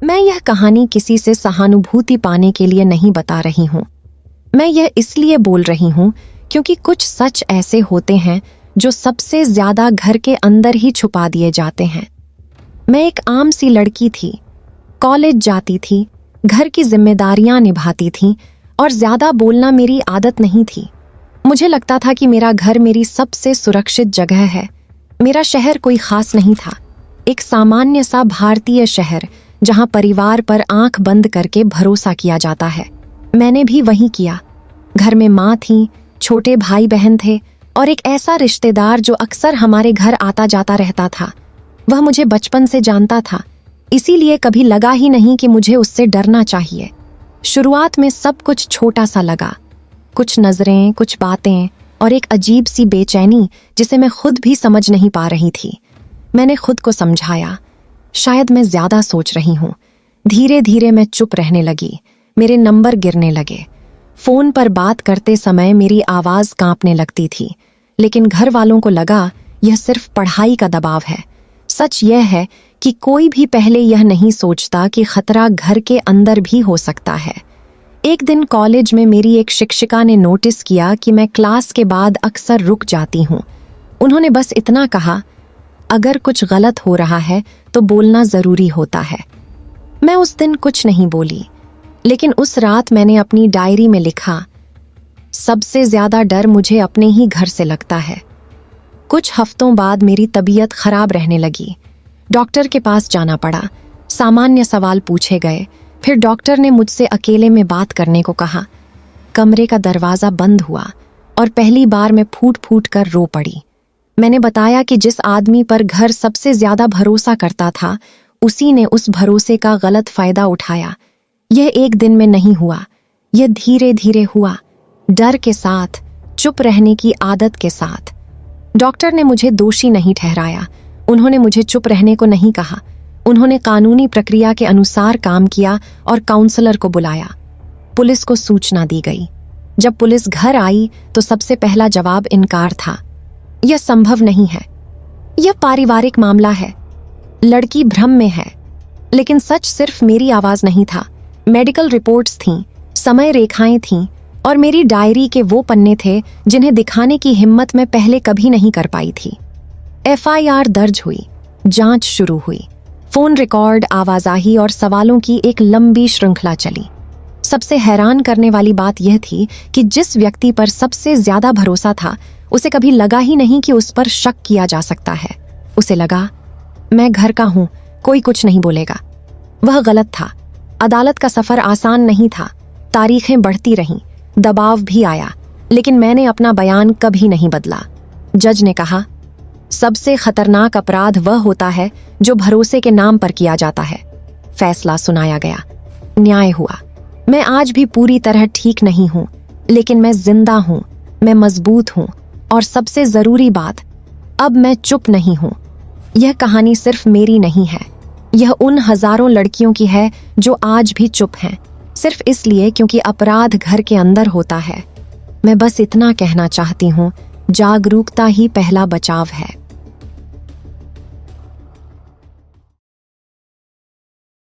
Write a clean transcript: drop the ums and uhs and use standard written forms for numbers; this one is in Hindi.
मैं यह कहानी किसी से सहानुभूति पाने के लिए नहीं बता रही हूँ। मैं यह इसलिए बोल रही हूँ क्योंकि कुछ सच ऐसे होते हैं जो सबसे ज्यादा घर के अंदर ही छुपा दिए जाते हैं। मैं एक आम सी लड़की थी, कॉलेज जाती थी, घर की जिम्मेदारियां निभाती थी और ज्यादा बोलना मेरी आदत नहीं थी। मुझे लगता था कि मेरा घर मेरी सबसे सुरक्षित जगह है। मेरा शहर कोई खास नहीं था, एक सामान्य सा भारतीय शहर जहां परिवार पर आंख बंद करके भरोसा किया जाता है। मैंने भी वही किया। घर में माँ थी, छोटे भाई बहन थे और एक ऐसा रिश्तेदार जो अक्सर हमारे घर आता जाता रहता था। वह मुझे बचपन से जानता था, इसीलिए कभी लगा ही नहीं कि मुझे उससे डरना चाहिए। शुरुआत में सब कुछ छोटा सा लगा, कुछ नजरें, कुछ बातें और एक अजीब सी बेचैनी जिसे मैं खुद भी समझ नहीं पा रही थी। मैंने खुद को समझाया, शायद मैं ज्यादा सोच रही हूँ। धीरे धीरे मैं चुप रहने लगी, मेरे नंबर गिरने लगे। फोन पर बात करते समय मेरी आवाज कांपने लगती थी, लेकिन घर वालों को लगा यह सिर्फ पढ़ाई का दबाव है। सच यह है कि कोई भी पहले यह नहीं सोचता कि खतरा घर के अंदर भी हो सकता है। एक दिन कॉलेज में मेरी एक शिक्षिका ने नोटिस किया कि मैं क्लास के बाद अक्सर रुक जाती हूँ। उन्होंने बस इतना कहा, अगर कुछ गलत हो रहा है तो बोलना जरूरी होता है। मैं उस दिन कुछ नहीं बोली, लेकिन उस रात मैंने अपनी डायरी में लिखा, सबसे ज्यादा डर मुझे अपने ही घर से लगता है। कुछ हफ्तों बाद मेरी तबीयत खराब रहने लगी। डॉक्टर के पास जाना पड़ा, सामान्य सवाल पूछे गए, फिर डॉक्टर ने मुझसे अकेले में बात करने को कहा। कमरे का दरवाजा बंद हुआ और पहली बार मैं फूट फूट कर रो पड़ी। मैंने बताया कि जिस आदमी पर घर सबसे ज्यादा भरोसा करता था, उसी ने उस भरोसे का गलत फायदा उठाया। यह एक दिन में नहीं हुआ, यह धीरे धीरे हुआ, डर के साथ, चुप रहने की आदत के साथ। डॉक्टर ने मुझे दोषी नहीं ठहराया, उन्होंने मुझे चुप रहने को नहीं कहा। उन्होंने कानूनी प्रक्रिया के अनुसार काम किया और काउंसलर को बुलाया। पुलिस को सूचना दी गई। जब पुलिस घर आई तो सबसे पहला जवाब इनकार था। यह संभव नहीं है, यह पारिवारिक मामला है, लड़की भ्रम में है। लेकिन सच सिर्फ मेरी आवाज नहीं था। मेडिकल रिपोर्ट्स थीं, समय रेखाएं थीं और मेरी डायरी के वो पन्ने थे जिन्हें दिखाने की हिम्मत मैं पहले कभी नहीं कर पाई थी। एफआईआर दर्ज हुई, जांच शुरू हुई, फोन रिकॉर्ड, आवाजाही और सवालों की एक लंबी श्रृंखला चली। सबसे हैरान करने वाली बात यह थी कि जिस व्यक्ति पर सबसे ज्यादा भरोसा था, उसे कभी लगा ही नहीं कि उस पर शक किया जा सकता है। उसे लगा, मैं घर का हूं, कोई कुछ नहीं बोलेगा। वह गलत था। अदालत का सफर आसान नहीं था, तारीखें बढ़ती रहीं, दबाव भी आया, लेकिन मैंने अपना बयान कभी नहीं बदला। जज ने कहा, सबसे खतरनाक अपराध वह होता है जो भरोसे के नाम पर किया जाता है। फैसला सुनाया गया, न्याय हुआ। मैं आज भी पूरी तरह ठीक नहीं हूं, लेकिन मैं जिंदा हूं, मैं मजबूत हूं और सबसे जरूरी बात, अब मैं चुप नहीं हूं। यह कहानी सिर्फ मेरी नहीं है, यह उन हजारों लड़कियों की है जो आज भी चुप हैं, सिर्फ इसलिए क्योंकि अपराध घर के अंदर होता है। मैं बस इतना कहना चाहती हूँ, जागरूकता ही पहला बचाव है।